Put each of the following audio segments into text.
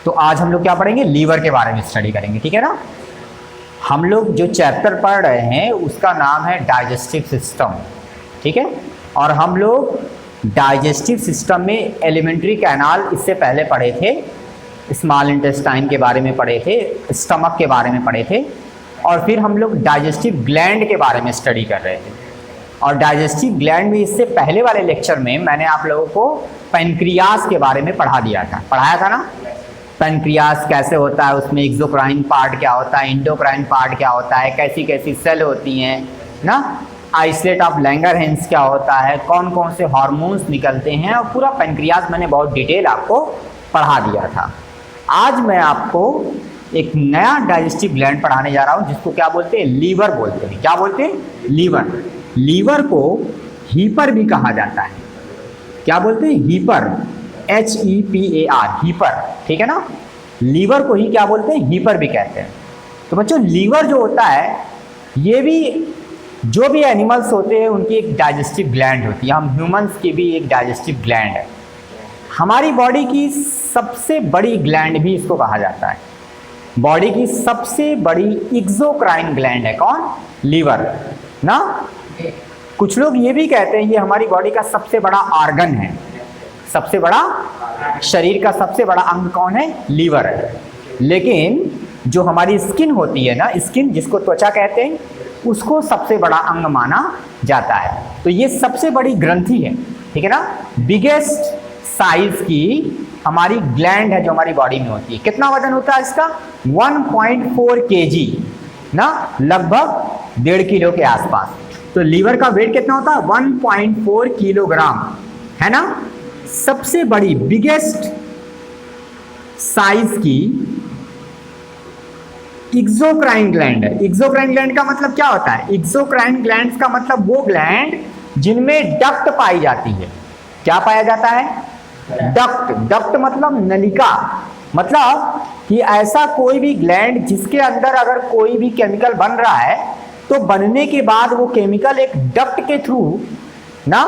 तो आज हम लोग क्या पढ़ेंगे, लीवर के बारे में स्टडी करेंगे, ठीक है ना। हम लोग जो चैप्टर पढ़ रहे हैं उसका नाम है डाइजेस्टिव सिस्टम, ठीक है। और हम लोग डाइजेस्टिव सिस्टम में एलिमेंट्री कैनाल इससे पहले पढ़े थे, स्मॉल इंटेस्टाइन के बारे में पढ़े थे, स्टमक के बारे में पढ़े थे, और फिर हम लोग डाइजेस्टिव ग्लैंड के बारे में स्टडी कर रहे थे। और डाइजेस्टिव ग्लैंड में इससे पहले वाले लेक्चर में मैंने आप लोगों को पैनक्रियास के बारे में पढ़ाया था ना। पैनक्रियास कैसे होता है, उसमें एक्सोक्राइन पार्ट क्या होता है, इंडोक्राइन पार्ट क्या होता है, कैसी कैसी सेल होती हैं ना, आइसलेट ऑफ लैंगरहैंस क्या होता है, कौन कौन से हार्मोन्स निकलते हैं, और पूरा पैनक्रियास मैंने बहुत डिटेल आपको पढ़ा दिया था। आज मैं आपको एक नया डाइजेस्टिव ग्लैंड पढ़ाने जा रहा हूँ जिसको क्या बोलते हैं, लीवर बोलते हैं। क्या बोलते हैं, लीवर। लीवर को हीपर भी कहा जाता है। क्या बोलते हैं, हीपर, HEPAR, हीपर, ठीक है ना। लीवर को ही क्या बोलते हैं, हीपर भी कहते हैं। तो बच्चों लीवर जो होता है, ये भी जो भी एनिमल्स होते हैं उनकी एक डाइजेस्टिव ग्लैंड होती है। हम ह्यूमंस की भी एक डाइजेस्टिव ग्लैंड है। हमारी बॉडी की सबसे बड़ी ग्लैंड भी इसको कहा जाता है। बॉडी की सबसे बड़ी एक्सोक्राइन ग्लैंड है कौन, लीवर ना। कुछ लोग ये भी कहते हैं ये हमारी बॉडी का सबसे बड़ा ऑर्गन है, सबसे बड़ा, शरीर का सबसे बड़ा अंग कौन है, लीवर है। लेकिन जो हमारी स्किन होती है ना, स्किन जिसको त्वचा कहते हैं, उसको सबसे बड़ा अंग माना जाता है। तो ये सबसे बड़ी ग्रंथि है, ठीक है ना। बिगेस्ट साइज की हमारी ग्लैंड है जो हमारी बॉडी में होती है। कितना वजन होता है इसका, 1.4 kg ना, लगभग 1.5 किलो के आसपास। तो लीवर का वेट कितना होता है, 1.4 किलोग्राम, है ना। सबसे बड़ी बिगेस्ट साइज की एक्सोक्राइन ग्लैंड है। एक्सोक्राइन ग्लैंड का मतलब क्या होता है, एक्सोक्राइन ग्लैंड का मतलब वो ग्लैंड जिनमें डक्ट पाई जाती है। क्या पाया जाता है, डक्ट। डक्ट मतलब नलिका, मतलब कि ऐसा कोई भी ग्लैंड जिसके अंदर अगर कोई भी केमिकल बन रहा है तो बनने के बाद वो केमिकल एक डक्ट के थ्रू ना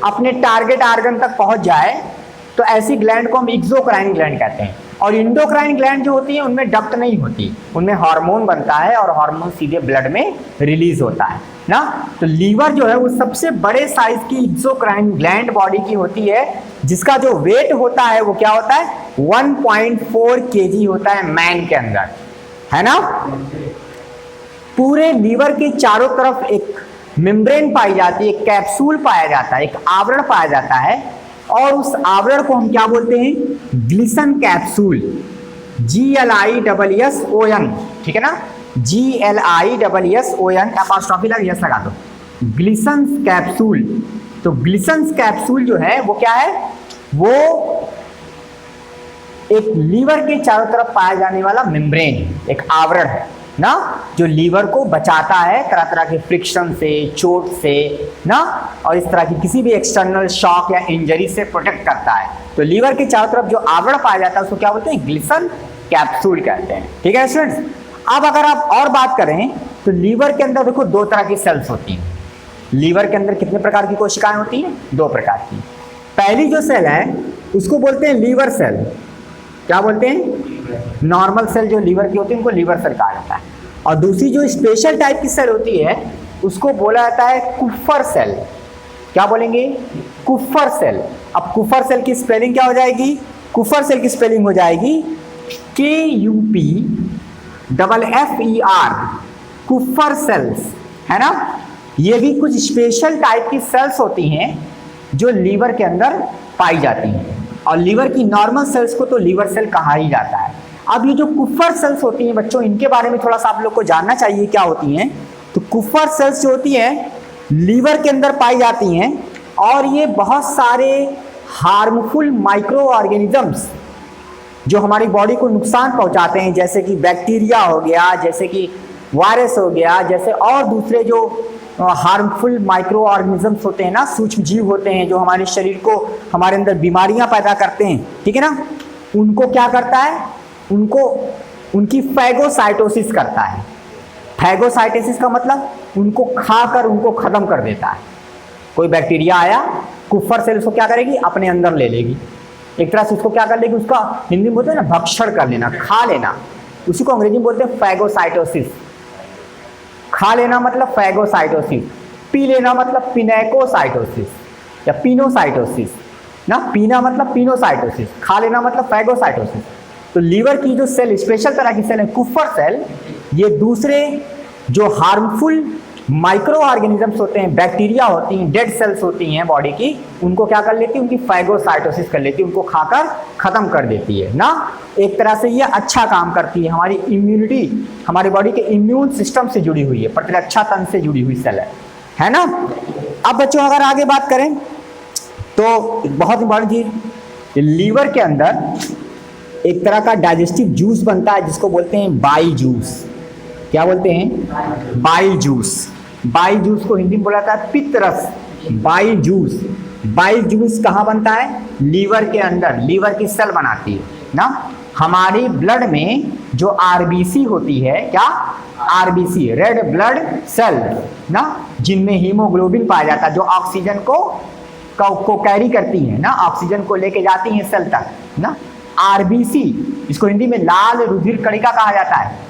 अपने टारगेट ऑर्गन तक पहुंच जाए, तो ऐसी ग्लैंड को हम एक्सोक्राइन ग्लैंड कहते हैं। और इंडोक्राइन ग्लैंड जो होती है उनमें डक्ट नहीं होती, उनमें हार्मोन बनता है और हार्मोन सीधे ब्लड में रिलीज होता है ना। तो लीवर जो है वो सबसे बड़े साइज की एक्सोक्राइन ग्लैंड बॉडी की होती है, जिसका जो वेट होता है वो क्या होता है, 1.4 kg होता है मैन के अंदर, है ना। पूरे लीवर के चारों तरफ एक मेम्ब्रेन पाई जाती है, एक कैप्सूल पाया जाता है, एक आवरण पाया जाता है, और उस आवरण को हम क्या बोलते हैं, ग्लिसन कैप्सूल, GLISSON, ठीक है ना, GLISSON, एपोस्ट्रोफी लगा, यस लगा दो, ग्लिसन कैप्सूल। तो ग्लिसन कैप्सूल जो है वो क्या है, वो एक लीवर के चारों तरफ पाया जाने वाला मेम्ब्रेन, एक आवरण है ना, जो लीवर को बचाता है तरह तरह के फ्रिक्शन से, चोट से ना, और इस तरह की किसी भी एक्सटर्नल शॉक या इंजरी से प्रोटेक्ट करता है। तो लीवर के चारों तरफ जो आवरण पाया जाता है उसको क्या बोलते हैं, ग्लिसन कैप्सूल कहते हैं, ठीक है स्टूडेंट्स। अब अगर आप और बात करें तो लीवर के अंदर देखो 2 तरह की सेल्स होती हैं। लीवर के अंदर कितने प्रकार की कोशिकाएं होती हैं, 2 प्रकार की। पहली जो सेल है उसको बोलते हैं लीवर सेल। क्या बोलते हैं, नॉर्मल सेल जो लीवर की होती है उनको लीवर सेल कहा जाता है। और दूसरी जो स्पेशल टाइप की सेल होती है उसको बोला जाता है कुफर सेल। क्या बोलेंगे, कुफर सेल। अब कुफर सेल की स्पेलिंग क्या हो जाएगी, कुफर सेल की स्पेलिंग हो जाएगी KUPFFER, कुफर सेल्स, है ना। ये भी कुछ स्पेशल टाइप की सेल्स होती हैं जो लीवर के अंदर पाई जाती हैं, और लीवर की नॉर्मल सेल्स को तो लीवर सेल कहा ही जाता है। अब ये जो कुफर सेल्स होती हैं बच्चों, इनके बारे में थोड़ा सा आप लोग को जानना चाहिए क्या होती हैं। तो कुफर सेल्स जो होती हैं लीवर के अंदर पाई जाती हैं, और ये बहुत सारे हार्मफुल माइक्रो ऑर्गेनिजम्स जो हमारी बॉडी को नुकसान पहुंचाते हैं, जैसे कि बैक्टीरिया हो गया, जैसे कि वायरस हो गया, जैसे और दूसरे जो हार्मफुल माइक्रो ऑर्गेनिजम्स होते हैं ना, सूक्ष्म जीव होते हैं जो हमारे शरीर को, हमारे अंदर बीमारियां पैदा करते हैं, ठीक है ना, उनको क्या करता है, उनको उनकी फैगोसाइटोसिस करता है। फैगोसाइटोसिस का मतलब उनको खाकर उनको खत्म कर देता है। कोई बैक्टीरिया आया, कुफर सेल उसको क्या करेगी, अपने अंदर ले लेगी, एक तरह से उसको क्या कर लेगी, उसका हिंदी में बोलते हैं ना भक्षण कर लेना, खा लेना, उसी को अंग्रेजी में बोलते हैं फैगोसाइटोसिस। खा लेना मतलब फैगोसाइटोसिस, पी लेना मतलब पिनेकोसाइटोसिस या पिनोसाइटोसिस ना, पीना मतलब पिनोसाइटोसिस, खा लेना मतलब फैगोसाइटोसिस। तो लीवर की जो सेल स्पेशल तरह की सेल है कुफर सेल, ये दूसरे जो हार्मफुल माइक्रो ऑर्गेनिजम्स होते हैं, बैक्टीरिया होती हैं, डेड सेल्स होती हैं बॉडी की, उनको क्या कर लेती है, उनकी फैगोसाइटोसिस कर लेती है, उनको खाकर खत्म कर देती है ना। एक तरह से ये अच्छा काम करती है, हमारी इम्यूनिटी, हमारी बॉडी के इम्यून सिस्टम से जुड़ी हुई है, प्रतिरक्षा तंत्र से जुड़ी हुई सेल है ना। अब बच्चों अगर आगे बात करें तो बहुत इंपॉर्टेंट चीज, लीवर के अंदर एक तरह का डाइजेस्टिव जूस बनता है जिसको बोलते हैं बाइल जूस। क्या बोलते हैं, बाइल जूस। बाइल जूस को हिंदी में बोला जाता है पित्त रस, बाइल जूस। बाइल जूस कहाँ बनता है, लीवर के अंदर, लीवर की सेल बनाती है ना। हमारी ब्लड में जो आरबीसी होती है, क्या आरबीसी, रेड ब्लड सेल ना, जिनमें हीमोग्लोबिन पाया जाता है, जो ऑक्सीजन को कैरी करती है ना, ऑक्सीजन को लेके जाती है सेल तक ना। आरबीसी, इसको हिंदी में लाल रुधिर कणिका कहा जाता है।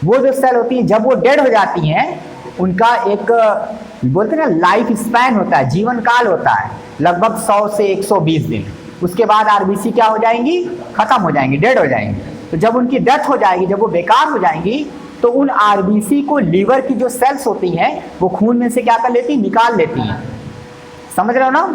वो जो सेल होती है जब वो डेड हो जाती हैं, उनका एक बोलते हैं ना लाइफ स्पैन होता है, जीवन काल होता है लगभग 100 से 120 दिन। उसके बाद आरबीसी क्या हो जाएंगी, खत्म हो जाएंगी, डेड हो जाएंगी। तो जब उनकी डेथ हो जाएगी, जब वो बेकार हो जाएंगी, तो उन आरबीसी को लीवर की जो सेल्स होती हैं वो खून में से क्या कर लेती, निकाल लेती हैं। समझ रहे हो ना।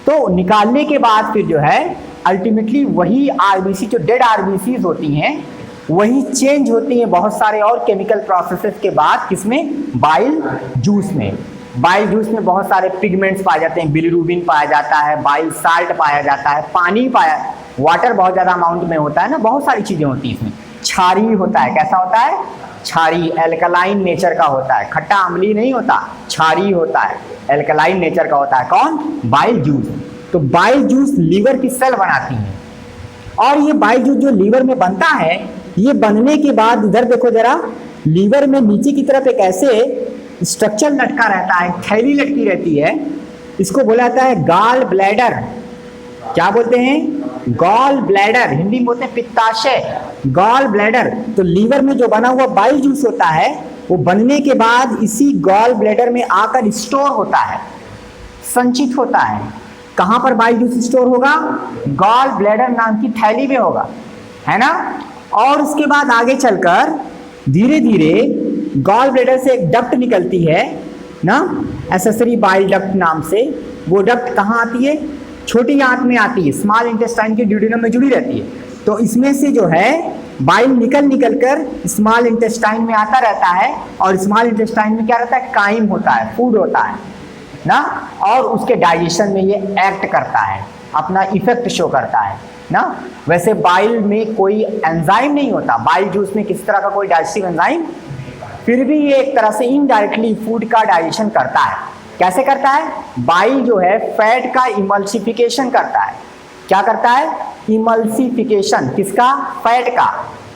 तो निकालने के बाद फिर जो है अल्टीमेटली वही आरबीसी, जो डेड आरबीसी होती हैं, वही चेंज होती हैं बहुत सारे और केमिकल प्रोसेसेस के बाद, किसमें, बाइल जूस में। बाइल जूस में बहुत सारे पिगमेंट्स पाए जाते हैं, बिलिरुबिन पाया जाता है, बाइल साल्ट पाया जाता है, पानी पाया, वाटर बहुत ज़्यादा अमाउंट में होता है ना, बहुत सारी चीज़ें होती हैं इसमें। क्षारी होता है, कैसा होता है, क्षारी, एल्कलाइन नेचर का होता है, खट्टा अम्ली नहीं होता, क्षारी होता है, एल्कलाइन नेचर का होता है। कौन, बाइल जूस। तो बाइल जूस लीवर की सेल बनाती है, और ये बाइल जूस जो लीवर में बनता है, ये बनने के बाद इधर देखो जरा, लीवर में नीचे की तरफ एक ऐसे स्ट्रक्चर लटका रहता है, थैली लटकी रहती है, इसको बोला जाता है गॉल ब्लैडर। क्या बोलते हैं, गॉल ब्लैडर, हिंदी में बोलते हैं पित्ताशय, गॉल ब्लैडर। तो लीवर में जो बना हुआ बाइल जूस होता है, वो बनने के बाद इसी गॉल ब्लैडर में आकर स्टोर होता है, संचित होता है। कहां पर बाइल जूस स्टोर होगा, गॉल ब्लैडर नाम की थैली में होगा, है ना। और उसके बाद आगे चलकर धीरे धीरे गॉल ब्लैडर से एक डक्ट निकलती है ना, एसेसरी बाइल डक्ट नाम से। वो डक्ट कहाँ आती है, छोटी आंत में आती है, स्मॉल इंटेस्टाइन के ड्यूडेनम में जुड़ी रहती है। तो इसमें से जो है बाइल निकल कर स्मॉल इंटेस्टाइन में आता रहता है, और स्मॉल इंटेस्टाइन में क्या रहता है, काइम होता है, फूड होता है ना, और उसके डाइजेशन में ये एक्ट करता है, अपना इफेक्ट शो करता है ना। वैसे बाइल में कोई एंजाइम नहीं होता, बाइल जूस में किसी तरह का कोई डाइजेस्टिव एंजाइम, फिर भी ये एक तरह से इनडायरेक्टली फूड का डाइजेशन करता है। कैसे करता है, बाइल जो है फैट का इमल्सिफिकेशन करता है। क्या करता है, इमल्सिफिकेशन, किसका, फैट का,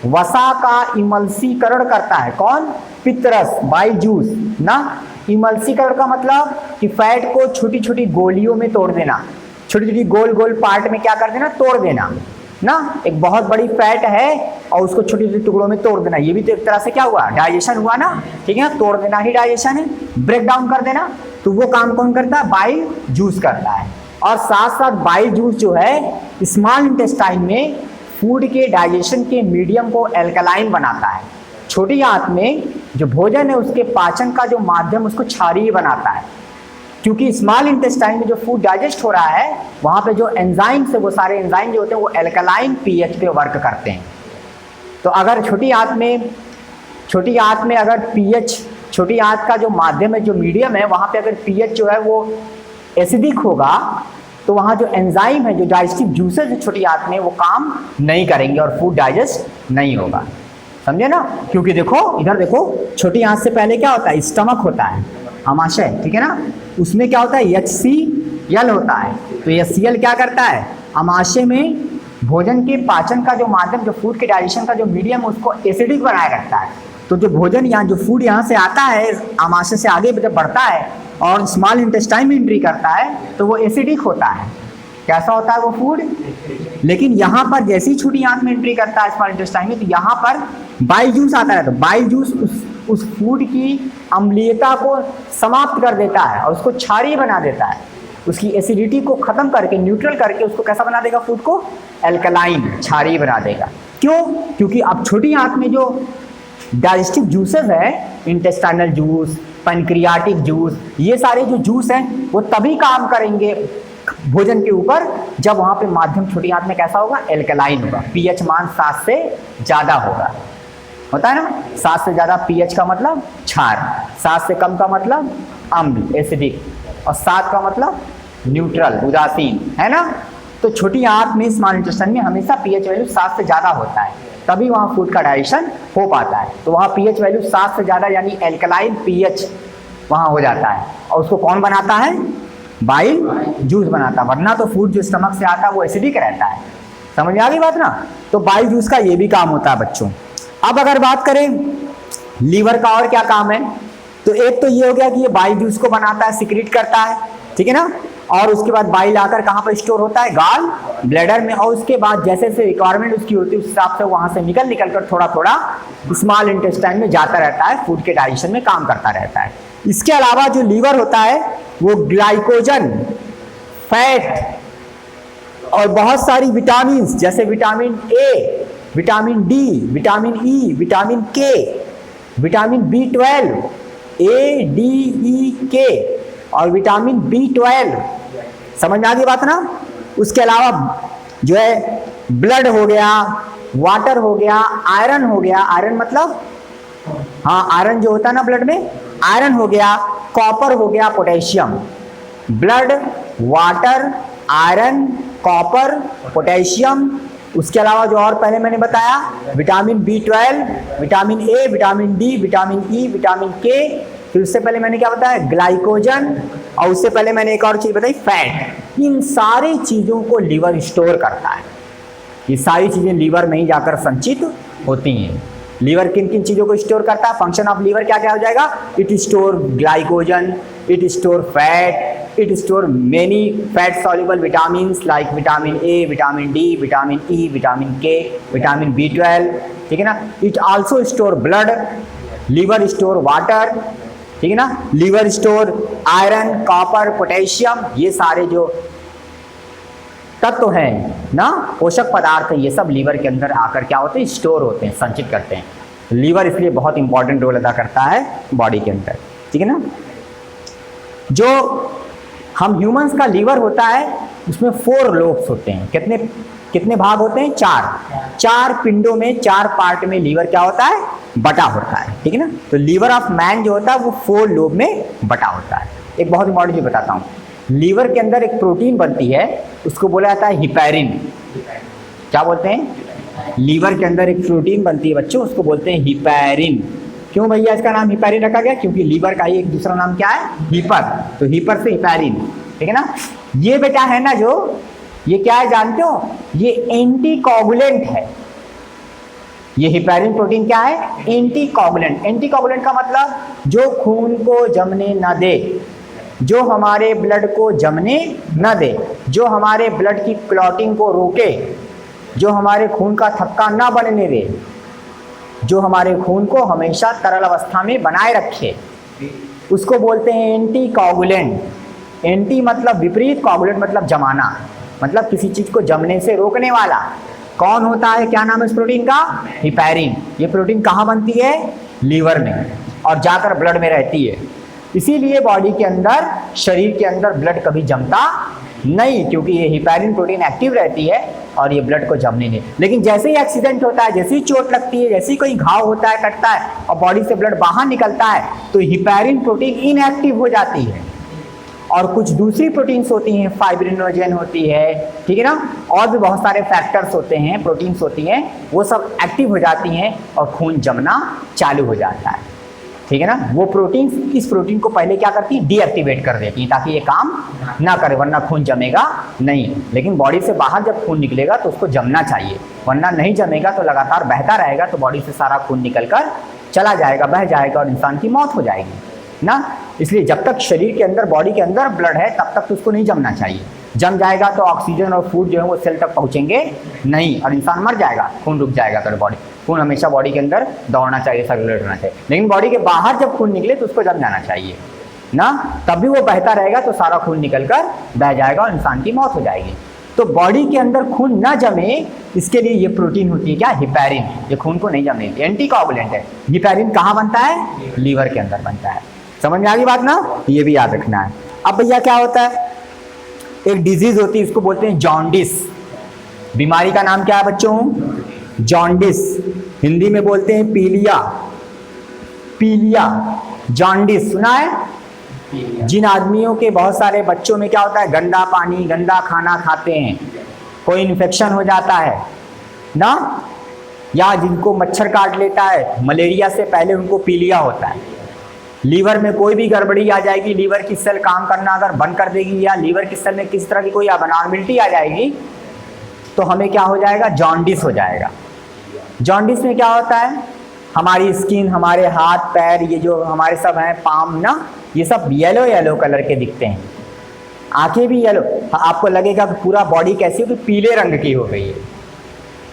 वसा का इमल्सीकरण करता है। कौन, पित्तरस, बाइल जूस ना। इमल्सीकरण का मतलब कि फैट को छोटी छोटी गोलियों में तोड़ देना, छोटी छोटी गोल गोल पार्ट में क्या कर देना, तोड़ देना ना। एक बहुत बड़ी फैट है और उसको छोटे छोटे टुकड़ों में तोड़ देना, ये भी तो एक तरह से क्या हुआ, डाइजेशन हुआ ना, ठीक है। तोड़ देना ही डाइजेशन है, ब्रेक डाउन कर देना। तो वो काम कौन करता है, बाइल जूस करता है। और साथ साथ बाइल जूस जो है स्मॉल इंटेस्टाइन में फूड के डाइजेशन के मीडियम को एल्कलाइन बनाता है। छोटी आंत में जो भोजन है उसके पाचन का जो माध्यम उसको क्षारीय बनाता है, क्योंकि स्मॉल इंटेस्टाइन में जो फूड डाइजेस्ट हो रहा है वहाँ पे जो एंजाइम्स है, वो सारे एंजाइम जो होते हैं वो एल्कलाइन पीएच पे वर्क करते हैं। तो अगर छोटी आंत में अगर पीएच, छोटी आंत का जो माध्यम है, जो मीडियम है, वहाँ पे अगर पीएच जो है वो एसिडिक होगा, तो वहाँ जो एंजाइम है, जो डाइजेस्टिव जूसेस है छोटी आंत में, वो काम नहीं करेंगे और फूड डाइजेस्ट नहीं होगा। समझे ना। क्योंकि देखो इधर देखो, छोटी आंत से पहले क्या होता है, स्टमक होता है, आमाशय, ठीक है ना। उसमें क्या होता है, HCl होता है। तो HCl क्या करता है, आमाशय में भोजन के पाचन का जो माध्यम, जो फूड के डाइजेशन का जो मीडियम है, उसको एसिडिक बनाए रखता है। तो जो भोजन यहाँ, जो फूड यहाँ से आता है, आमाशय से आगे जब बढ़ता है और स्मॉल इंटेस्टाइन में एंट्री करता है, तो वो एसिडिक होता है। कैसा होता है वो फूड, लेकिन यहाँ पर जैसी छोटी आंत में एंट्री करता है स्मॉल इंटेस्टाइन में, तो यहाँ पर बाइल जूस आता है। तो बाइल जूस उस फूड की अम्लीयता को समाप्त कर देता है और उसको क्षारीय बना देता है, उसकी एसिडिटी को खत्म करके, न्यूट्रल करके उसको कैसा बना देगा, फूड को एल्कलाइन, क्षारीय बना देगा। क्यों? क्योंकि अब छोटी आंत में जो डाइजेस्टिव जूसेस है, इंटेस्टाइनल जूस, पैनक्रियाटिक जूस, ये सारे जो जूस हैं वो तभी काम करेंगे भोजन के ऊपर जब वहाँ पे माध्यम छोटी आंत में कैसा होगा, एल्कलाइन होगा, पीएच मान 7 से ज़्यादा होगा। होता है ना, 7 से ज़्यादा पीएच का मतलब क्षार, 7 से कम का मतलब अम्ल, एसिडिक, और 7 का मतलब न्यूट्रल, उदासीन, है ना। तो छोटी आंत में, स्मॉल इंटेस्टाइन में हमेशा पीएच वैल्यू 7 से ज़्यादा होता है, तभी वहाँ फूड का डाइजेशन हो पाता है। तो वहाँ पीएच वैल्यू 7 से ज़्यादा यानी एल्कलाइन पीएच वहाँ हो जाता है, और उसको कौन बनाता है, बाइल जूस बनाता है। वरना तो फूड जो स्टमक से आता है वो एसिडिक रहता है। समझ में आ गई बात ना। तो बाइल जूस का ये भी काम होता है बच्चों। अब अगर बात करें लीवर का और क्या काम है, तो एक तो ये हो गया कि ये बाइल जूस को बनाता है, सिक्रीट करता है, ठीक है ना। और उसके बाद बाइल आकर कहाँ पर स्टोर होता है, गाल ब्लैडर में, और उसके बाद जैसे जैसे रिक्वायरमेंट उसकी होती है उस हिसाब से वहाँ से निकल कर थोड़ा थोड़ा स्मॉल इंटेस्टाइन में जाता रहता है, फूड के डाइजेशन में काम करता रहता है। इसके अलावा जो लीवर होता है वो ग्लाइकोजन, फैट और बहुत सारी विटामिन जैसे vitamin A, vitamin D, vitamin E, vitamin K, vitamin B12, A D E K और विटामिन B12, समझ में आ गई बात ना। उसके अलावा जो है ब्लड हो गया, वाटर हो गया, आयरन हो गया, आयरन मतलब हाँ आयरन जो होता है ना ब्लड में, आयरन हो गया, कॉपर हो गया, potassium, blood, water, iron, copper, potassium. उसके अलावा जो और पहले मैंने बताया vitamin B12, vitamin A, vitamin D, vitamin E, vitamin के, फिर उससे पहले मैंने क्या बताया, ग्लाइकोजन, और उससे पहले मैंने एक और चीज बताई, फैट। इन सारी चीजों को लीवर स्टोर करता है। ये सारी चीजें लीवर में ही जाकर संचित होती हैं। लीवर किन किन चीजों को स्टोर करता है, फंक्शन ऑफ लीवर क्या क्या हो जाएगा, it store glycogen, it store fat, it store many fat soluble vitamins like vitamin A, vitamin D, vitamin E, vitamin K, vitamin B12, ठीक है ना। It also store blood, liver store water, ठीक है ना, liver store iron, copper, potassium. ये सारे जो तत्व हैं ना, पोषक पदार्थ है, ये सब लीवर के अंदर आकर क्या होते हैं, स्टोर होते हैं, संचित करते हैं। लीवर इसलिए बहुत इंपॉर्टेंट रोल अदा करता है बॉडी के अंदर, ठीक है ना। जो हम ह्यूमंस का लीवर होता है उसमें 4 लोब्स होते हैं। कितने कितने भाग होते हैं, 4 पिंडों में, 4 पार्ट में लीवर क्या होता है, बटा होता है, ठीक है ना। तो लीवर ऑफ मैन जो होता है वो 4 लोब में बटा होता है। एक बहुत इंपॉर्टेंट चीज बताता हूँ, लीवर के अंदर एक प्रोटीन बनती है, उसको बोला जाता है हिपैरिन। क्या बोलते हैं, लीवर के अंदर एक प्रोटीन बनती है बच्चों, उसको बोलते हैं हिपैरिन। क्यों भैया इसका नाम हिपैरिन रखा गया, क्योंकि लीवर का ही एक दूसरा नाम क्या है, हीपर, तो हीपर से हिपैरिन, ठीक है ना। ये बेटा है ना जो, ये क्या है जानते हो, ये एंटीकोगुलेंट है। ये हिपैरिन प्रोटीन क्या है, एंटीकोगुलेंट। एंटीकोगुलेंट का मतलब जो खून को जमने न दे, जो हमारे ब्लड को जमने न दे, जो हमारे ब्लड की क्लॉटिंग को रोके, जो हमारे खून का थक्का न बनने दे, जो हमारे खून को हमेशा तरल अवस्था में बनाए रखे, उसको बोलते हैं एंटीकोगुलेंट। एंटी मतलब विपरीत, कोगुलेंट मतलब जमाना, मतलब किसी चीज को जमने से रोकने वाला। कौन होता है, क्या नाम है इस प्रोटीन का, हिपैरिन। ये प्रोटीन कहाँ बनती है, लीवर में, और जाकर ब्लड में रहती है। इसीलिए बॉडी के अंदर, शरीर के अंदर ब्लड कभी जमता नहीं, क्योंकि ये हिपैरिन प्रोटीन एक्टिव रहती है और ये ब्लड को जमने नहीं। लेकिन जैसे ही एक्सीडेंट होता है, जैसे ही चोट लगती है, जैसे ही कोई घाव होता है, कटता है और बॉडी से ब्लड बाहर निकलता है, तो हिपैरिन प्रोटीन इनएक्टिव हो जाती है और कुछ दूसरी प्रोटीन्स होती हैं, फाइब्रिनोजेन होती है, ठीक है ना, और भी बहुत सारे फैक्टर्स होते हैं, प्रोटीन्स होती हैं, वो सब एक्टिव हो जाती हैं और खून जमना चालू हो जाता है, ठीक है ना। वो प्रोटीन इस प्रोटीन को पहले क्या करती है, डीएक्टिवेट कर देती है, ताकि ये काम ना करे, वरना खून जमेगा नहीं। लेकिन बॉडी से बाहर जब खून निकलेगा तो उसको जमना चाहिए, वरना नहीं जमेगा तो लगातार बहता रहेगा, तो बॉडी से सारा खून निकल कर चला जाएगा, बह जाएगा और इंसान की मौत हो जाएगी ना। इसलिए जब तक शरीर के अंदर, बॉडी के अंदर ब्लड है, तब तक तो उसको नहीं जमना चाहिए। जम जाएगा तो ऑक्सीजन और फूड जो है वो सेल तक पहुंचेंगे नहीं और इंसान मर जाएगा, खून रुक जाएगा। तो बॉडी, खून हमेशा बॉडी के अंदर दौड़ना चाहिए, सर्कुलेट होना चाहिए, लेकिन बॉडी के बाहर जब खून निकले तो उसको जम जाना चाहिए ना, तब भी वो बहता रहेगा तो सारा खून निकल कर बह जाएगा और इंसान की मौत हो जाएगी। तो बॉडी के अंदर खून ना जमे इसके लिए ये प्रोटीन होती है क्या, हिपैरिन, ये खून को नहीं जमने, एंटीकोगुलेंट है। हिपैरिन कहाँ बनता है, लीवर के अंदर बनता है। समझ में आ गई बात ना, ये भी याद रखना है। अब भैया क्या होता है, एक डिजीज होती है, इसको बोलते हैं जॉन्डिस। बीमारी का नाम क्या है बच्चों, जॉन्डिस, हिंदी में बोलते हैं पीलिया, पीलिया, जॉन्डिस सुना है। जिन आदमियों के बहुत सारे बच्चों में क्या होता है, गंदा पानी गंदा खाना खाते हैं, कोई इन्फेक्शन हो जाता है ना, या जिनको मच्छर काट लेता है, मलेरिया से पहले उनको पीलिया होता है। लीवर में कोई भी गड़बड़ी आ जाएगी, लीवर की सेल काम करना अगर बंद कर देगी या लीवर की सेल में किसी तरह की कोई अबनॉर्मलिटी आ जाएगी तो हमें क्या हो जाएगा, जॉन्डिस हो जाएगा। जॉन्डिस में क्या होता है, हमारी स्किन, हमारे हाथ पैर, ये जो हमारे सब हैं पाम ना, ये सब येलो येलो कलर के दिखते हैं, आंखें भी येलो, आपको लगेगा कि पूरा बॉडी कैसी हो, कि पीले रंग की हो गई है,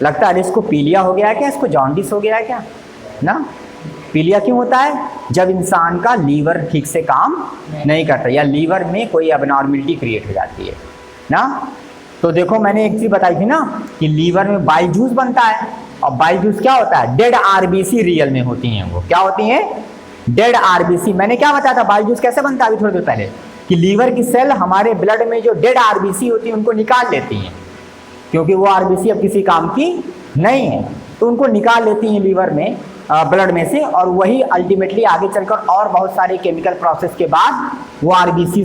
लगता है इसको पीलिया हो गया है क्या, इसको जॉन्डिस हो गया है क्या ना। पीलिया क्यों होता है, जब इंसान का लीवर ठीक से काम नहीं करता या लीवर में कोई अबनॉर्मलिटी क्रिएट हो जाती है ना। तो देखो मैंने एक चीज़ बताई थी ना कि लीवर में बाइल जूस बनता है, और बाइल जूस क्या होता है, डेड आरबीसी रियल में होती हैं, वो क्या होती हैं, डेड आरबीसी। मैंने क्या बताया था बाइल जूस कैसे बनता है अभी थोड़ी देर पहले, कि लीवर की सेल हमारे ब्लड में जो डेड आरबीसी होती है उनको निकाल लेती हैं, क्योंकि वो आरबीसी अब किसी काम की नहीं है, तो उनको निकाल लेती हैं लीवर में, ब्लड में से, और वही अल्टीमेटली आगे चलकर और बहुत सारे केमिकल प्रोसेस के बाद वो आरबीसी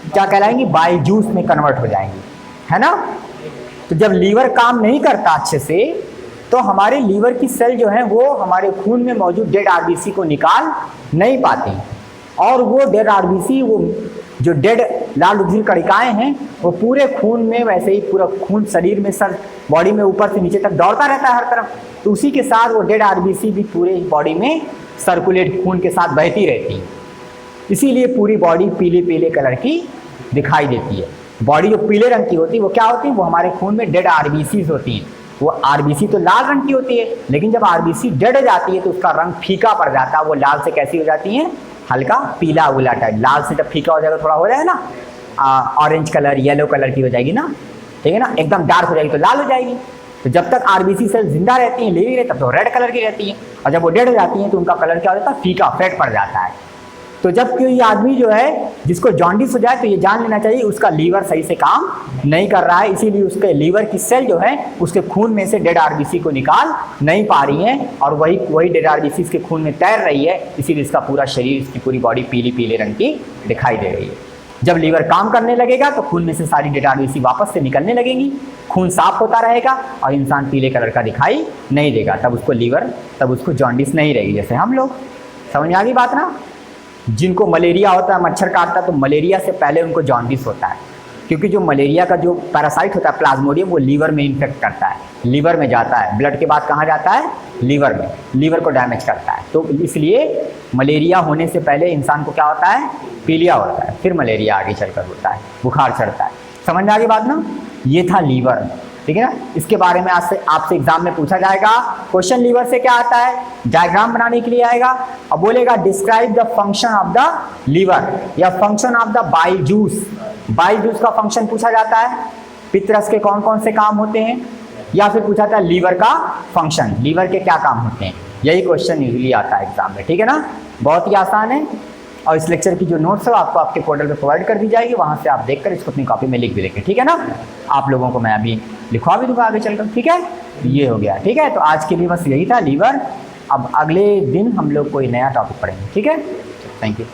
क्या कहलाएंगी, बाइल जूस में कन्वर्ट हो जाएंगी, है ना। तो जब लीवर काम नहीं करता अच्छे से तो हमारे लीवर की सेल जो है वो हमारे खून में मौजूद डेड आरबीसी को निकाल नहीं पाती, और वो डेड आरबीसी, वो जो डेड लाल रुधिर कणिकाएं हैं वो पूरे खून में, वैसे ही पूरा खून शरीर में, सर बॉडी में ऊपर से नीचे तक दौड़ता रहता है हर तरफ, तो उसी के साथ वो डेड आरबीसी भी पूरे बॉडी में सर्कुलेट खून के साथ बहती रहती है, इसीलिए पूरी बॉडी पीले पीले कलर की दिखाई देती है। बॉडी जो पीले रंग की होती है वो क्या होती है, वो हमारे खून में डेड आरबीसी होती हैं। वो आरबीसी तो लाल रंग की होती है, लेकिन जब आरबीसी डेड हो जाती है तो उसका रंग फीका पड़ जाता है, वो लाल से कैसी हो जाती है, हल्का पीला उला टाइप। लाल से जब फीका हो जाएगा थोड़ा हो जाएगा ना, ऑरेंज कलर येलो कलर की हो जाएगी ना, ठीक है ना, एकदम डार्क हो जाएगी तो लाल हो जाएगी। तो जब तक आरबीसी सेल जिंदा रहती हैं, लिविंग रहती तब तो रेड कलर की रहती हैं, और जब वो डेड हो जाती हैं तो उनका कलर क्या हो जाता है, फीका फेड पड़ जाता है। तो जब कोई आदमी जो है जिसको जॉन्डिस हो जाए तो ये जान लेना चाहिए उसका लीवर सही से काम नहीं कर रहा है, इसीलिए उसके लीवर की सेल जो है उसके खून में से डेड आरबीसी को निकाल नहीं पा रही हैं, और वही डेड आरबीसी इसके खून में तैर रही है, इसीलिए इसका पूरा शरीर, इसकी पूरी बॉडी पीली पीले रंग की दिखाई दे रही है। जब लीवर काम करने लगेगा तो खून में से सारी डेड आरबीसी वापस से निकलने लगेंगी, खून साफ होता रहेगा और इंसान पीले कलर का दिखाई नहीं देगा, तब उसको जॉन्डिस नहीं रहेगी। जैसे हम लोग, समझ में आ गई बात ना। जिनको मलेरिया होता है, मच्छर काटता है, तो मलेरिया से पहले उनको जॉन्डिस होता है, क्योंकि जो मलेरिया का जो पैरासाइट होता है प्लाज्मोडियम, वो लीवर में इन्फेक्ट करता है, लीवर में जाता है, ब्लड के बाद कहाँ जाता है, लीवर में, लीवर को डैमेज करता है। तो इसलिए मलेरिया होने से पहले इंसान को क्या होता है, पीलिया होता है, फिर मलेरिया आगे चलकर होता है, बुखार चढ़ता है। समझ में आ गई बात ना। ये था लीवर, ठीक है ना। इसके बारे में आज से आपसे एग्जाम में पूछा जाएगा। क्वेश्चन लीवर से क्या आता है, डायग्राम बनाने के लिए आएगा और बोलेगा describe the function of the liver या function of the bile juice. Bile juice का फंक्शन पूछा जाता है, पित्त के कौन कौन से काम होते हैं, या फिर पूछा जाता है लीवर का फंक्शन, लीवर के क्या काम होते हैं। यही क्वेश्चन यूजली आता है एग्जाम में, ठीक है ना। बहुत ही आसान है, और इस लेक्चर की जो नोट्स है आपको आपके पोर्टल पे प्रोवाइड कर दी जाएगी, वहाँ से आप देखकर इसको अपनी कॉपी में लिख भी लेंगे, ठीक है ना। आप लोगों को मैं अभी लिखवा भी दूंगा आगे चलकर, ठीक है। ये हो गया, ठीक है। तो आज के लिए बस यही था लीवर। अब अगले दिन हम लोग कोई नया टॉपिक पढ़ेंगे, ठीक है। Thank you.